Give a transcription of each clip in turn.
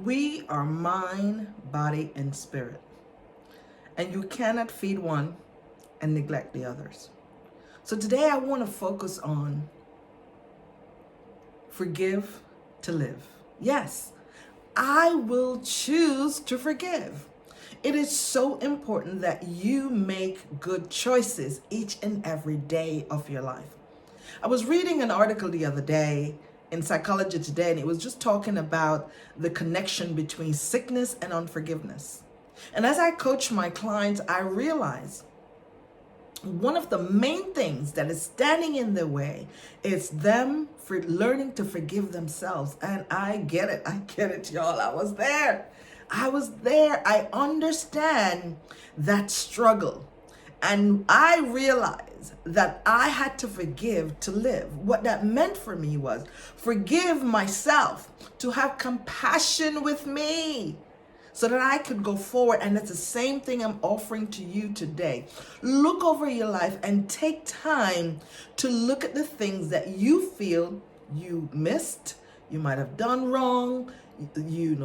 We are mind, body, and spirit. And you cannot feed one and neglect the others. So today I want to focus on forgive to live. Yes, I will choose to forgive. It is so important that you make good choices each and every day of your life. I was reading an article the other day in Psychology Today, and it was just talking about the connection between sickness and unforgiveness. And as I coach my clients, I realize one of the main things that is standing in their way is them for learning to forgive themselves. And I get it, y'all. I was there. I understand that struggle. And I realized that I had to forgive to live. What that meant for me was forgive myself, to have compassion with me, so that I could go forward. And it's the same thing I'm offering to you today. Look over your life and take time to look at the things that you feel you missed, you might have done wrong,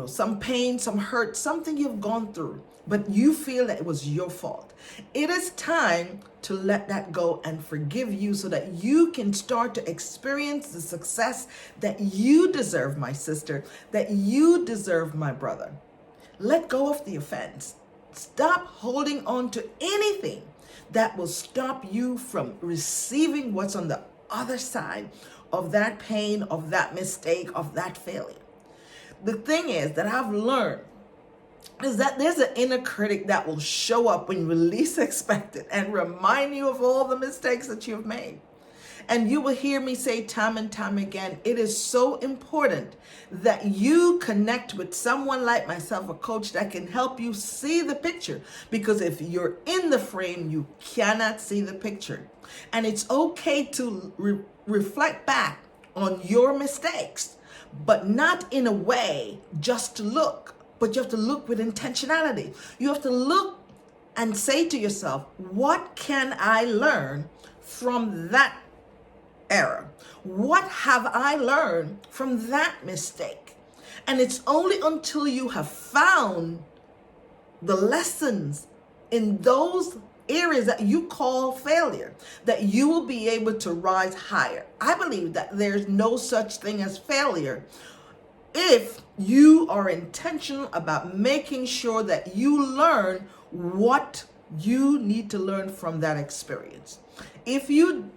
some pain, some hurt, something you've gone through, but you feel that it was your fault. It is time to let that go and forgive you so that you can start to experience the success that you deserve, my sister, that you deserve, my brother. Let go of the offense. Stop holding on to anything that will stop you from receiving what's on the other side of that pain, of that mistake, of that failure. The thing is that I've learned is that there's an inner critic that will show up when you least expect it and remind you of all the mistakes that you've made. And you will hear me say time and time again, it is so important that you connect with someone like myself, a coach that can help you see the picture. Because if you're in the frame, you cannot see the picture. And it's okay to reflect back on your mistakes, but not in a way just to look, but you have to look with intentionality. You have to look and say to yourself, what can I learn from that error? What have I learned from that mistake? And it's only until you have found the lessons in those areas that you call failure that you will be able to rise higher. I believe that there's no such thing as failure if you are intentional about making sure that you learn what you need to learn from that experience. If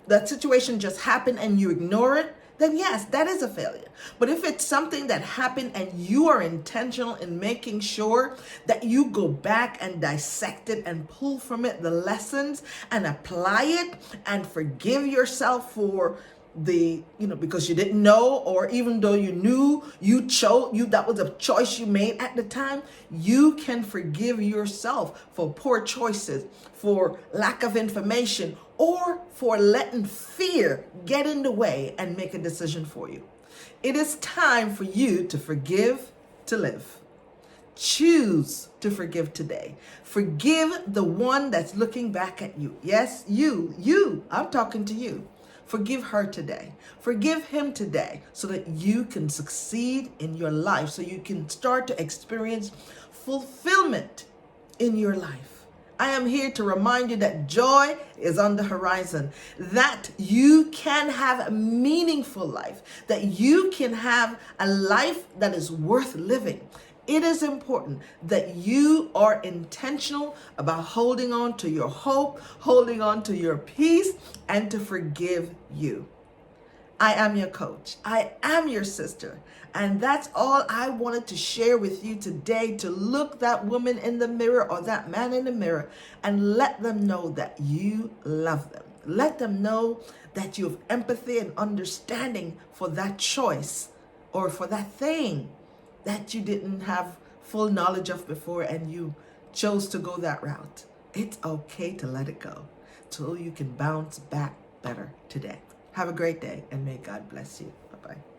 that situation just happened and you ignore it, then yes, that is a failure. But if it's something that happened and you are intentional in making sure that you go back and dissect it and pull from it the lessons and apply it and forgive yourself for because you didn't know, or even though you knew that was a choice you made at the time, you can forgive yourself for poor choices, for lack of information, or for letting fear get in the way and make a decision for you. It is time for you to forgive to live. Choose to forgive today. Forgive the one that's looking back at you. Yes, you, I'm talking to you. Forgive her today. Forgive him today so that you can succeed in your life, so you can start to experience fulfillment in your life. I am here to remind you that joy is on the horizon, that you can have a meaningful life, that you can have a life that is worth living. It is important that you are intentional about holding on to your hope, holding on to your peace, and to forgive you. I am your coach. I am your sister. And that's all I wanted to share with you today, to look that woman in the mirror or that man in the mirror and let them know that you love them. Let them know that you have empathy and understanding for that choice or for that thing that you didn't have full knowledge of before and you chose to go that route. It's okay to let it go till you can bounce back better today. Have a great day and may God bless you. Bye-bye.